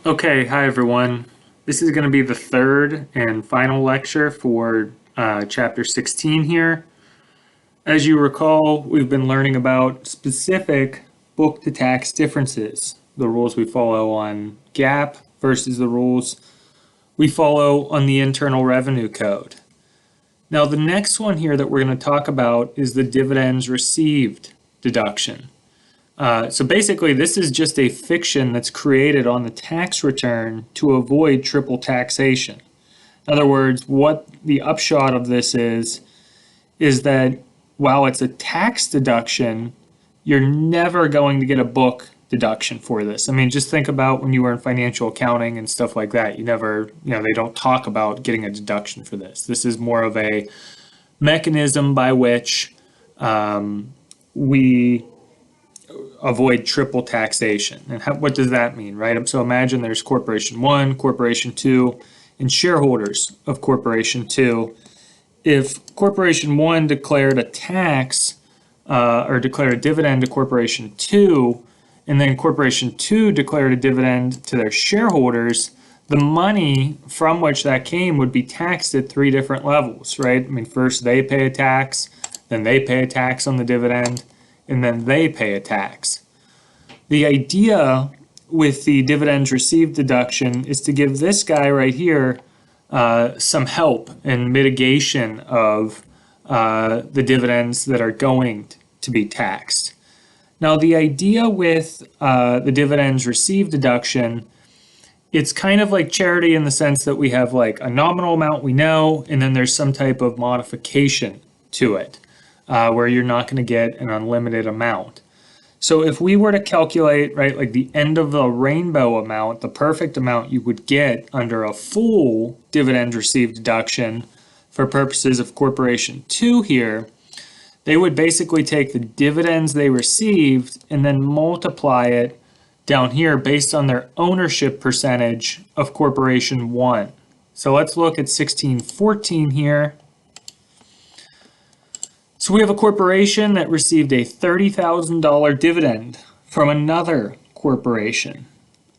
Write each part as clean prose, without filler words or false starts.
Okay, hi everyone. This is going to be the third and final lecture for chapter 16 here. As you recall, we've been learning about specific book to tax differences, the rules we follow on GAAP versus the rules we follow on the Internal Revenue Code. Now, the next one here that we're going to talk about is the dividends received deduction. So basically, this is just a fiction that's created on the tax return to avoid triple taxation. In other words, what the upshot of this is that while it's a tax deduction, you're never going to get a book deduction for this. I mean, just think about when you were in financial accounting and stuff like that. They don't talk about getting a deduction for this. This is more of a mechanism by which we avoid triple taxation. And what does that mean, right? So imagine there's Corporation 1, Corporation 2, and shareholders of Corporation 2. If Corporation 1 declared a tax or declared a dividend to Corporation 2, and then Corporation 2 declared a dividend to their shareholders, the money from which that came would be taxed at three different levels, right? I mean, first they pay a tax, then they pay a tax on the dividend, and then they pay a tax. The idea with the dividends received deduction is to give this guy right here some help in mitigation of the dividends that are going to be taxed. Now, the idea with the dividends received deduction, it's kind of like charity in the sense that we have like a nominal amount we know, and then there's some type of modification to it. Where you're not going to get an unlimited amount. So if we were to calculate, right, like the end of the rainbow amount, the perfect amount you would get under a full dividend received deduction for purposes of Corporation 2 here, they would basically take the dividends they received and then multiply it down here based on their ownership percentage of Corporation 1. So let's look at 1614 here. So we have a corporation that received a $30,000 dividend from another corporation.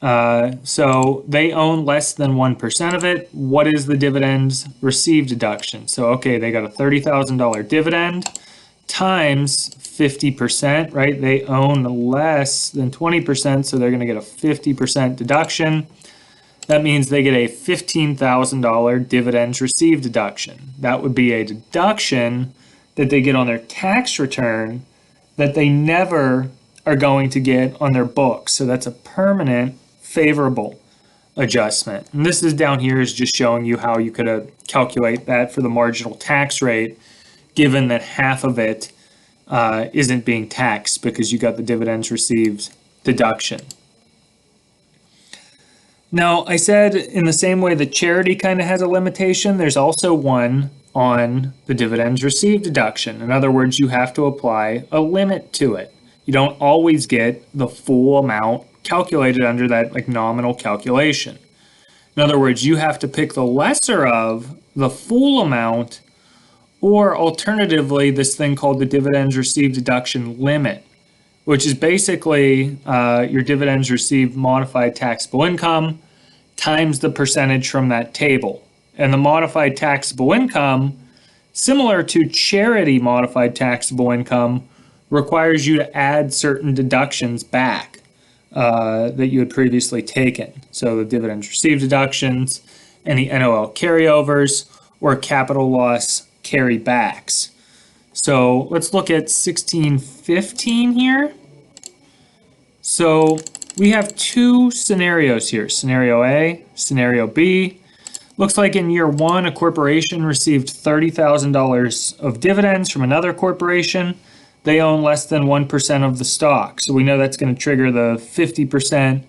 So they own less than 1% of it. What is the dividends received deduction? So, okay, they got a $30,000 dividend times 50%, right? They own less than 20%, so they're going to get a 50% deduction. That means they get a $15,000 dividends received deduction. That would be a deduction that they get on their tax return that they never are going to get on their books. So that's a permanent favorable adjustment. And this is down here is just showing you how you could calculate that for the marginal tax rate, given that half of it isn't being taxed because you got the dividends received deduction. Now, I said in the same way that charity kind of has a limitation, there's also one on the dividends received deduction. In other words, you have to apply a limit to it. You don't always get the full amount calculated under that like nominal calculation. In other words, you have to pick the lesser of the full amount, or alternatively, this thing called the dividends received deduction limit, which is basically your dividends received modified taxable income times the percentage from that table. And the modified taxable income, similar to charity modified taxable income, requires you to add certain deductions back that you had previously taken. So the dividends received deductions, any NOL carryovers, or capital loss carrybacks. So let's look at 1615 here. So we have two scenarios here, scenario A, scenario B. Looks like in year one, a corporation received $30,000 of dividends from another corporation. They own less than 1% of the stock. So we know that's going to trigger the 50%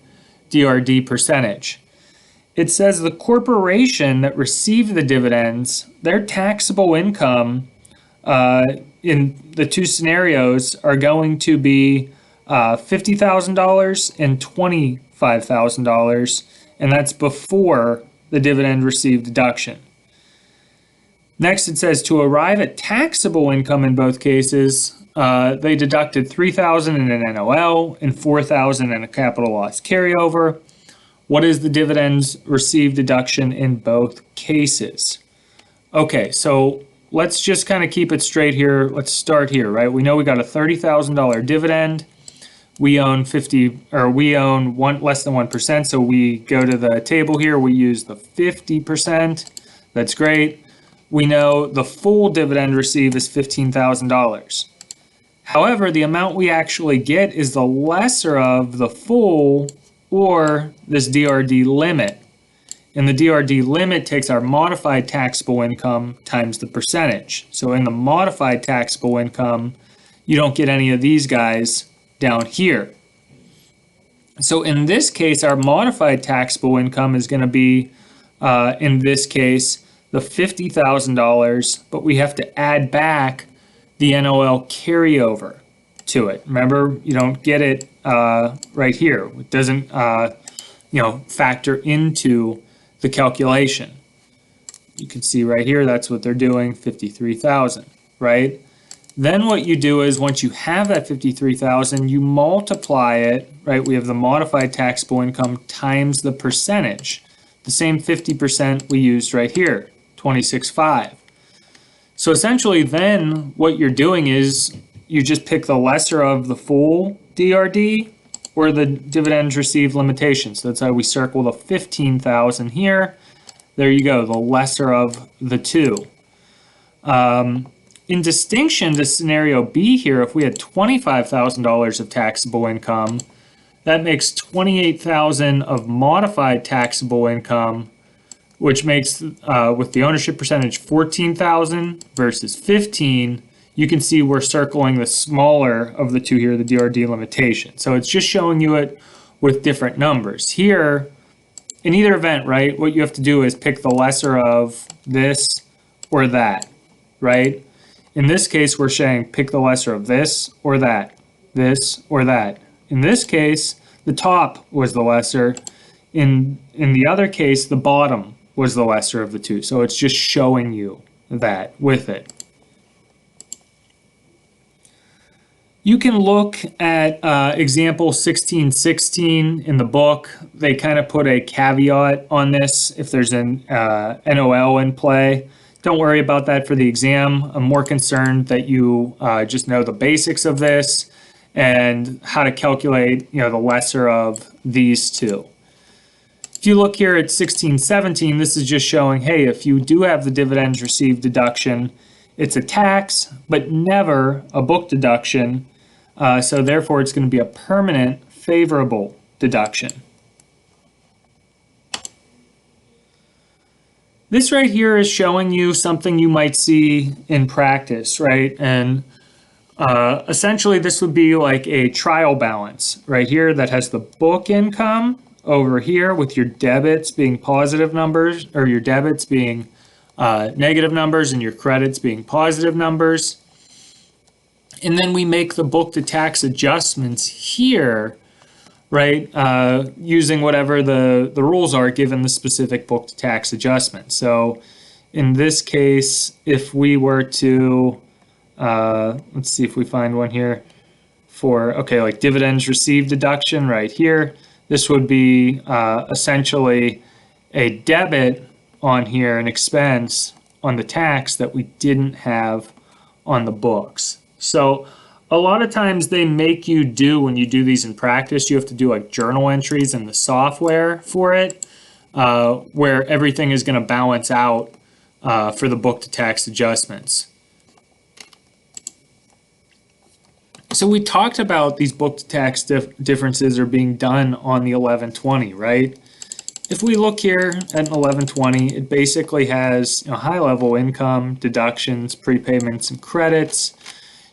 DRD percentage. It says the corporation that received the dividends, their taxable income in the two scenarios are going to be $50,000 and $25,000, and that's before the dividend received deduction. Next, it says to arrive at taxable income in both cases, they deducted $3,000 in an NOL and $4,000 in a capital loss carryover, What is the dividends received deduction in both cases? Okay, so let's just kind of keep it straight here. Let's start here, right? We know we got a $30,000 dividend. We own less than 1%. So we go to the table here, we use the 50%. That's great. We know the full dividend received is $15,000. However, the amount we actually get is the lesser of the full or this DRD limit. And the DRD limit takes our modified taxable income times the percentage. So in the modified taxable income, you don't get any of these guys down here. So in this case, our modified taxable income is going to be, in this case, the $50,000, but we have to add back the NOL carryover to it. Remember, you don't get it right here. It doesn't, factor into the calculation. You can see right here, that's what they're doing, 53,000, right? Then what you do is once you have that 53,000, you multiply it, right? We have the modified taxable income times the percentage. The same 50% we used right here, 26.5. So essentially then what you're doing is you just pick the lesser of the full DRD or the dividends received limitation. So that's how we circle the 15,000 here. There you go, the lesser of the two. In distinction to scenario B here, if we had $25,000 of taxable income, that makes 28,000 of modified taxable income, which makes, with the ownership percentage, 14,000 versus 15. You can see we're circling the smaller of the two here, the DRD limitation. So it's just showing you it with different numbers. Here, in either event, right, what you have to do is pick the lesser of this or that, right? In this case, we're saying pick the lesser of this or that, this or that. In this case, the top was the lesser. In the other case, the bottom was the lesser of the two. So it's just showing you that with it. You can look at example 1616 in the book. They kind of put a caveat on this if there's an NOL in play. Don't worry about that for the exam. I'm more concerned that you just know the basics of this and how to calculate, the lesser of these two. If you look here at 1617, this is just showing, hey, if you do have the dividends received deduction, it's a tax, but never a book deduction. So therefore, it's going to be a permanent favorable deduction. This right here is showing you something you might see in practice, right? And essentially, this would be like a trial balance right here that has the book income over here with your debits being positive numbers, or your debits being negative numbers and your credits being positive numbers. And then we make the book to tax adjustments here, right, using whatever the rules are given the specific book to tax adjustment. So in this case, if we were to, let's see if we find one here for, okay, like dividends received deduction right here, this would be essentially a debit on here, an expense on the tax that we didn't have on the books. So a lot of times they make you do, when you do these in practice, you have to do like journal entries in the software for it, where everything is going to balance out for the book to tax adjustments. So we talked about these book to tax differences are being done on the 1120, right? If we look here at an 1120, it basically has high level income, deductions, prepayments, and credits.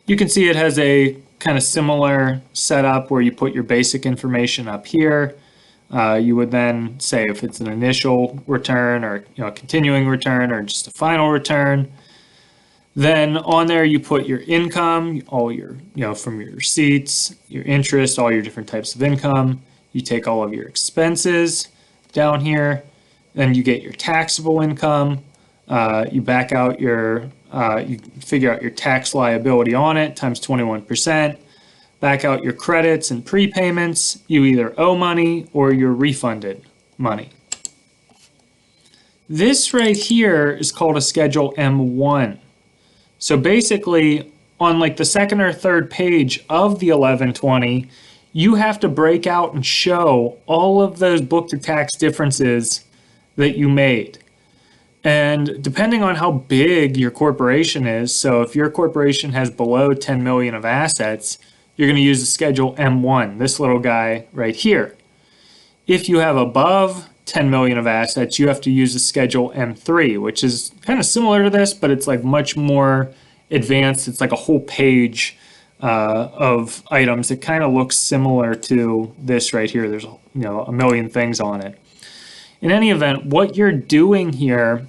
You can see it has a kind of similar setup where you put your basic information up here. You would then say if it's an initial return or a continuing return or just a final return. Then on there you put your income, all your from your receipts, your interest, all your different types of income. You take all of your expenses down here. Then you get your taxable income. You back out your you figure out your tax liability on it times 21%, back out your credits and prepayments. You either owe money or you're refunded money. This right here is called a Schedule M1. So basically, on like the second or third page of the 1120, you have to break out and show all of those book to tax differences that you made. And depending on how big your corporation is, so if your corporation has below 10 million of assets, you're going to use the Schedule M1, this little guy right here. If you have above 10 million of assets, you have to use the Schedule M3, which is kind of similar to this, but it's like much more advanced. It's like a whole page of items. It kind of looks similar to this right here. There's a million things on it. In any event, what you're doing here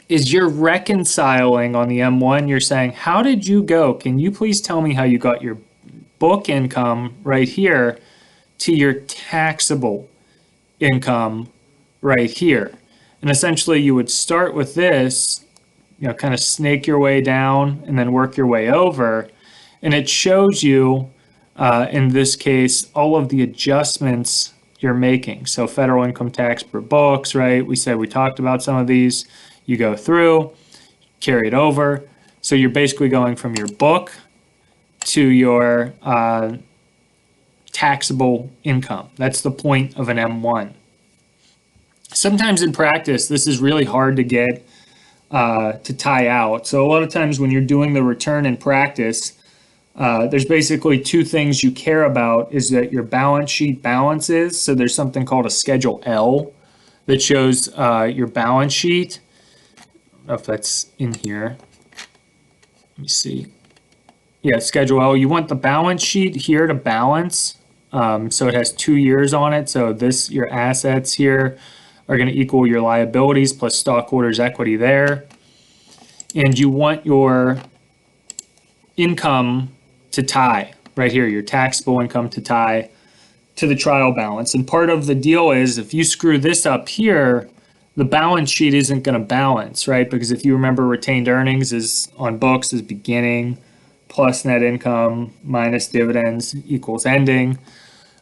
is you're reconciling on the M1. You're saying, how did you go? Can you please tell me how you got your book income right here to your taxable income right here? And essentially you would start with this, kind of snake your way down and then work your way over. And it shows you, in this case, all of the adjustments you're making. So federal income tax per books, right? We talked about some of these. You go through, carry it over. So you're basically going from your book to your taxable income. That's the point of an M1. Sometimes in practice, this is really hard to get to tie out. So a lot of times when you're doing the return in practice, there's basically two things you care about is that your balance sheet balances. So there's something called a Schedule L that shows your balance sheet. I don't know if that's in here. Let me see. Yeah, Schedule L. You want the balance sheet here to balance. So it has 2 years on it. So your assets here are going to equal your liabilities plus stockholders' equity there. And you want your income to tie right here, your taxable income to tie to the trial balance. And part of the deal is if you screw this up here, the balance sheet isn't going to balance, right? Because if you remember, retained earnings is on books is beginning plus net income minus dividends equals ending.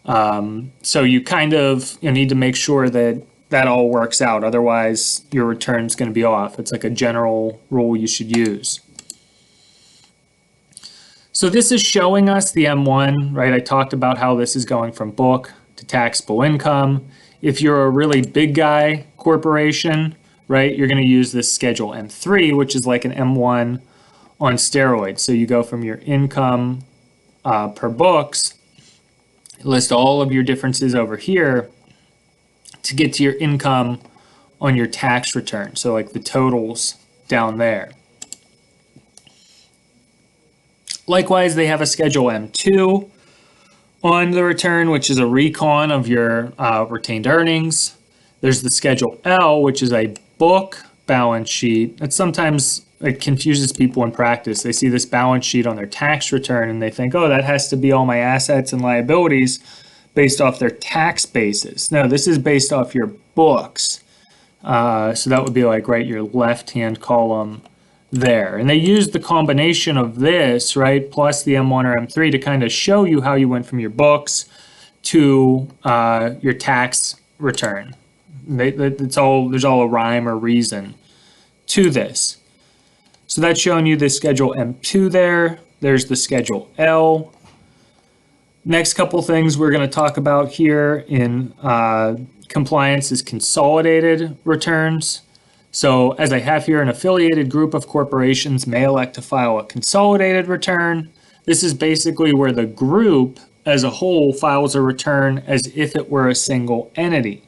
So you kind of need to make sure that that all works out. Otherwise, your return's going to be off. It's like a general rule you should use. So this is showing us the M1, right? I talked about how this is going from book to taxable income. If you're a really big guy corporation, right, you're going to use this Schedule M3, which is like an M1 on steroids. So you go from your income per books, list all of your differences over here to get to your income on your tax return. So like the totals down there. Likewise, they have a Schedule M2 on the return, which is a recon of your retained earnings. There's the Schedule L, which is a book balance sheet. That sometimes it confuses people in practice. They see this balance sheet on their tax return and they think, oh, that has to be all my assets and liabilities based off their tax basis. No, this is based off your books. So that would be like, right, your left-hand column there. And they use the combination of this, right, plus the M1 or M3 to kind of show you how you went from your books to your tax return. There's all a rhyme or reason to this. So that's showing you the Schedule M2 there. There's the Schedule L. Next couple things we're going to talk about here in compliance is consolidated returns. So as I have here, an affiliated group of corporations may elect to file a consolidated return. This is basically where the group as a whole files a return as if it were a single entity.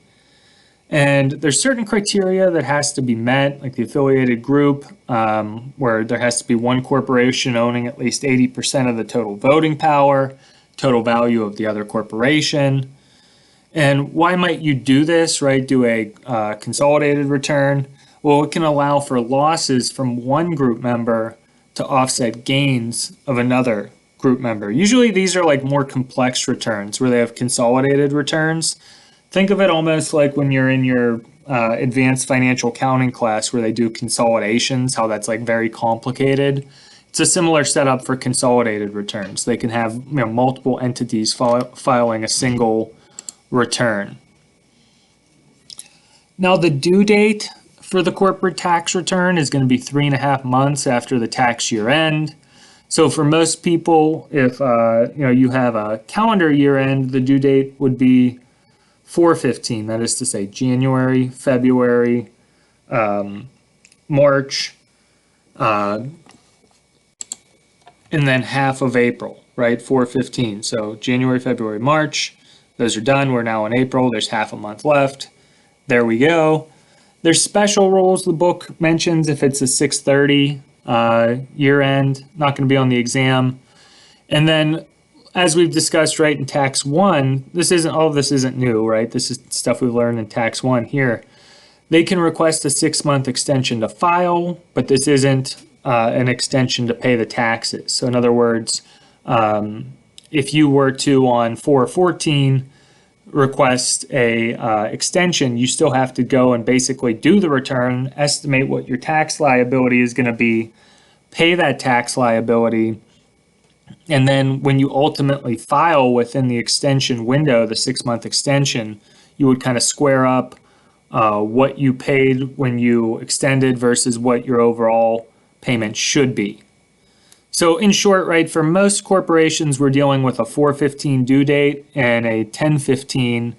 And there's certain criteria that has to be met, like the affiliated group, where there has to be one corporation owning at least 80% of the total voting power, total value of the other corporation. And why might you do this, right? Do a consolidated return? Well, it can allow for losses from one group member to offset gains of another group member. Usually these are like more complex returns where they have consolidated returns. Think of it almost like when you're in your advanced financial accounting class where they do consolidations, how that's like very complicated. It's a similar setup for consolidated returns. They can have multiple entities filing a single return. Now, the due date for the corporate tax return is going to be 3.5 months after the tax year end. So for most people, if you have a calendar year end, the due date would be 4/15. That is to say, January, February, March, and then half of April, right? 4/15. So January, February, March, those are done. We're now in April. There's half a month left. There we go. There's special rules the book mentions if it's a 6/30 year end, not going to be on the exam. And then, as we've discussed, right, in Tax 1, all of this isn't new, right? This is stuff we've learned in Tax 1 here. They can request a 6-month extension to file, but this isn't an extension to pay the taxes. So in other words, if you were to on 4/14 request a extension, you still have to go and basically do the return, estimate what your tax liability is going to be, pay that tax liability, and then when you ultimately file within the extension window, the 6-month extension, you would kind of square up what you paid when you extended versus what your overall payment should be. So in short, right, for most corporations, we're dealing with a 4/15 due date and a 10/15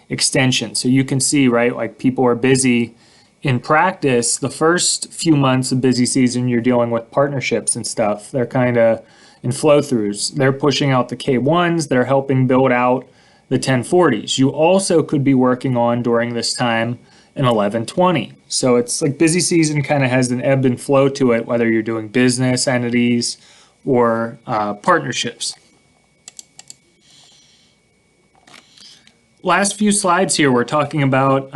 extension. So you can see, right, like people are busy. In practice, the first few months of busy season, you're dealing with partnerships and stuff. They're kind of in flow-throughs. They're pushing out the K1s. They're helping build out the 1040s. You also could be working on during this time an 1120. So it's like busy season kind of has an ebb and flow to it, whether you're doing business entities or partnerships. Last few slides here, we're talking about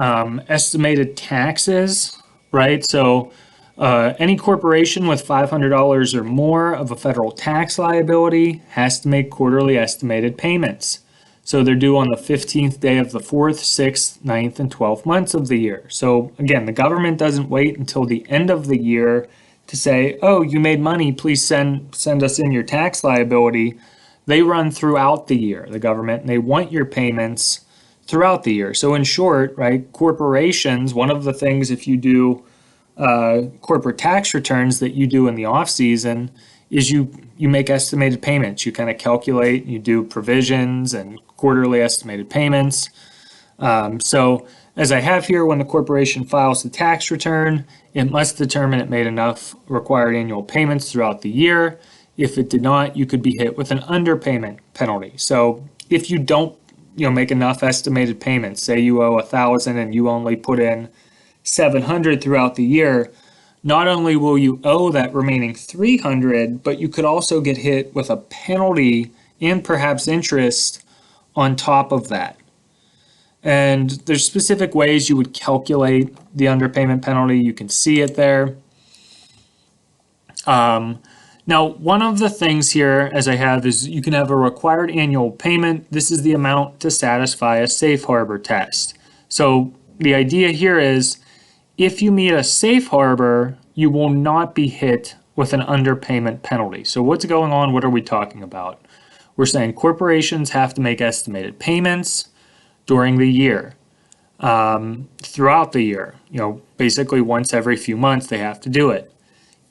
estimated taxes, right? So any corporation with $500 or more of a federal tax liability has to make quarterly estimated payments. So they're due on the 15th day of the 4th, 6th, 9th, and 12th months of the year. So again, the government doesn't wait until the end of the year to say, oh, you made money, please send us in your tax liability. They run throughout the year, the government, and they want your payments throughout the year. So in short, right, corporations, one of the things if you do corporate tax returns that you do in the off season is you make estimated payments. You kind of calculate, you do provisions and quarterly estimated payments. So as I have here, when the corporation files the tax return, it must determine it made enough required annual payments throughout the year. If it did not, you could be hit with an underpayment penalty. So if you don't make enough estimated payments, say you owe 1,000 and you only put in 700 throughout the year, not only will you owe that remaining 300, but you could also get hit with a penalty and perhaps interest on top of that. And there's specific ways you would calculate the underpayment penalty. You can see it there. Now, one of the things here, as I have, is you can have a required annual payment. This is the amount to satisfy a safe harbor test. So the idea here is if you meet a safe harbor, you will not be hit with an underpayment penalty. So what's going on? What are we talking about? We're saying corporations have to make estimated payments during the year, throughout the year. Basically once every few months they have to do it.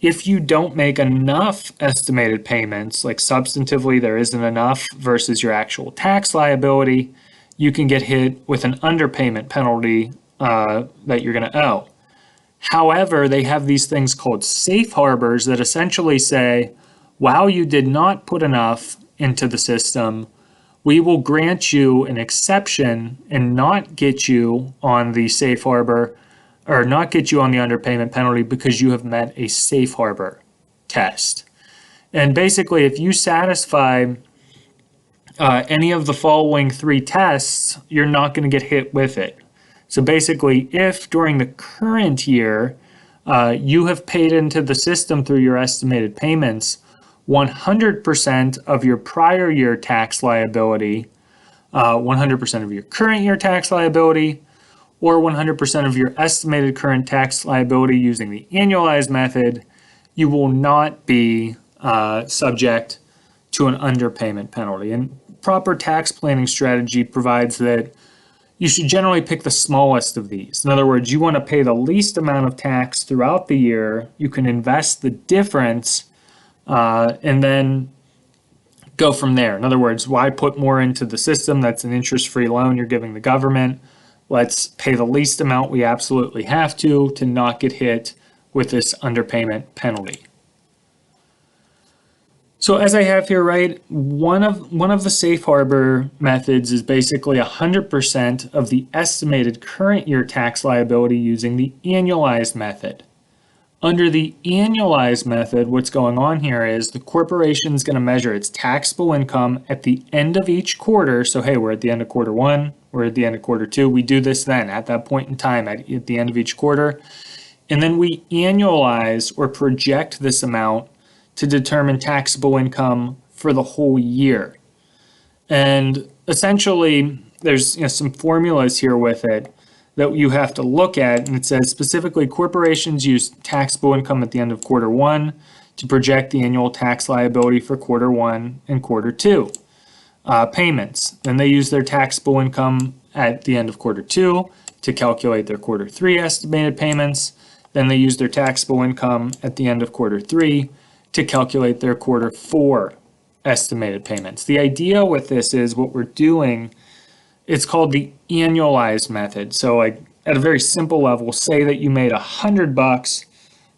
If you don't make enough estimated payments, like substantively there isn't enough versus your actual tax liability, you can get hit with an underpayment penalty that you're going to owe. However, they have these things called safe harbors that essentially say, while you did not put enough into the system, we will grant you an exception and not get you on the safe harbor or not get you on the underpayment penalty because you have met a safe harbor test. And basically, if you satisfy any of the following 3 tests, you're not going to get hit with it. So basically, if during the current year you have paid into the system through your estimated payments 100% of your prior year tax liability, 100% of your current year tax liability, or 100% of your estimated current tax liability using the annualized method, you will not be subject to an underpayment penalty. And proper tax planning strategy provides that you should generally pick the smallest of these. In other words, you want to pay the least amount of tax throughout the year. You can invest the difference and then go from there. In other words, why put more into the system? That's an interest-free loan you're giving the government. Let's pay the least amount we absolutely have to not get hit with this underpayment penalty. So as I have here, right, one of the safe harbor methods is basically 100% of the estimated current year tax liability using the annualized method. Under the annualized method, what's going on here is the corporation is going to measure its taxable income at the end of each quarter. So, hey, we're at the end of quarter one, we're at the end of quarter two. We do this then at that point in time at the end of each quarter. And then we annualize or project this amount to determine taxable income for the whole year. And essentially, there's some formulas here with it that you have to look at, and it says specifically corporations use taxable income at the end of quarter one to project the annual tax liability for quarter one and quarter two. Payments, then they use their taxable income at the end of quarter two to calculate their quarter three estimated payments. Then they use their taxable income at the end of quarter three to calculate their quarter four estimated payments. The idea with this is what we're doing, it's called the annualized method. So like at a very simple level, say that you made $100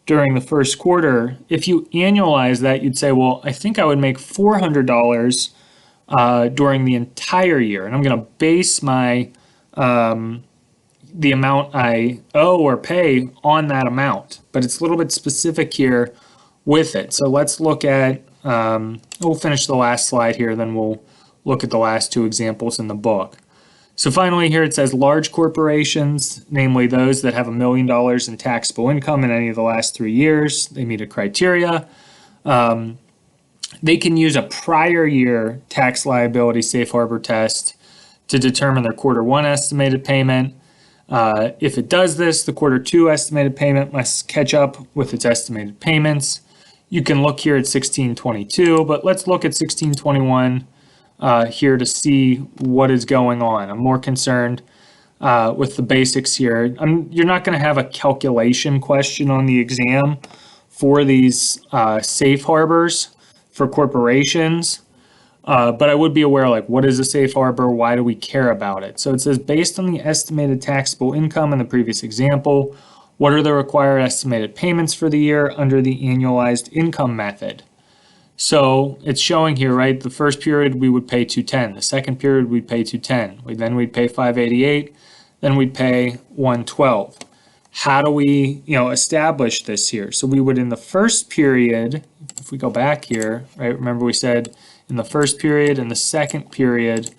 during the first quarter. If you annualize that, you'd say, well, I think I would make $400 during the entire year. And I'm going to base my the amount I owe or pay on that amount. But it's a little bit specific here with it. So let's look at, we'll finish the last slide here, then we'll look at the last two examples in the book. So finally here it says large corporations, namely those that have $1 million in taxable income in any of the last 3 years, they meet a criteria. They can use a prior year tax liability safe harbor test to determine their quarter one estimated payment. If it does this, the quarter two estimated payment must catch up with its estimated payments. You can look here at 1622, but let's look at 1621 here to see what is going on. I'm more concerned with the basics here. You're not going to have a calculation question on the exam for these safe harbors for corporations, but I would be aware, like, what is a safe harbor? Why do we care about it? So it says, based on the estimated taxable income in the previous example, what are the required estimated payments for the year under the annualized income method? So it's showing here, right, the first period we would pay $210, the second period we'd pay $210, then we'd pay $588, then we'd pay $112. How do we, establish this here? So we would, in the first period, if we go back here, right, remember we said in the first period and the second period,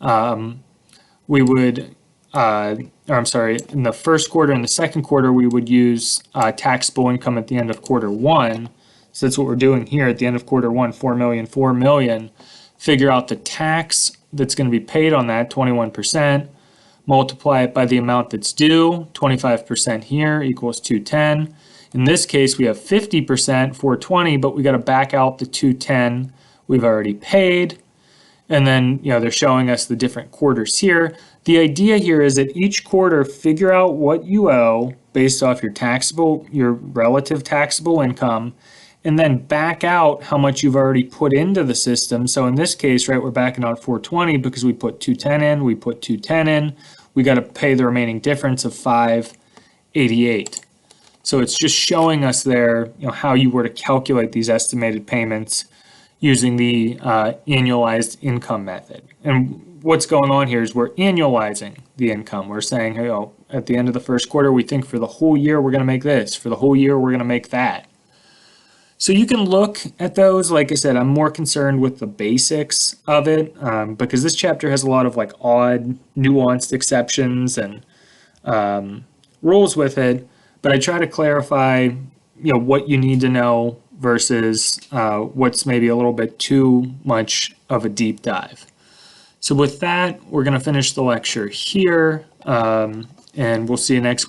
we would, in the first quarter and the second quarter, we would use taxable income at the end of quarter one. So that's what we're doing here at the end of quarter one, 4 million, figure out the tax that's going to be paid on that, 21%, multiply it by the amount that's due, 25% here equals 210. In this case, we have 50%, 420, but we got to back out the 210 we've already paid. And then, they're showing us the different quarters here. The idea here is that each quarter, figure out what you owe based off your relative taxable income, and then back out how much you've already put into the system. So in this case, right, we're backing out 420 because we put 210 in, we put 210 in, we got to pay the remaining difference of 588. So it's just showing us there, how you were to calculate these estimated payments using the annualized income method. And what's going on here is we're annualizing the income. We're saying, hey, at the end of the first quarter, we think for the whole year, we're going to make this. For the whole year, we're going to make that. So you can look at those. Like I said, I'm more concerned with the basics of it because this chapter has a lot of like odd, nuanced exceptions and rules with it. But I try to clarify, what you need to know versus what's maybe a little bit too much of a deep dive. So with that, we're going to finish the lecture here, and we'll see you next week.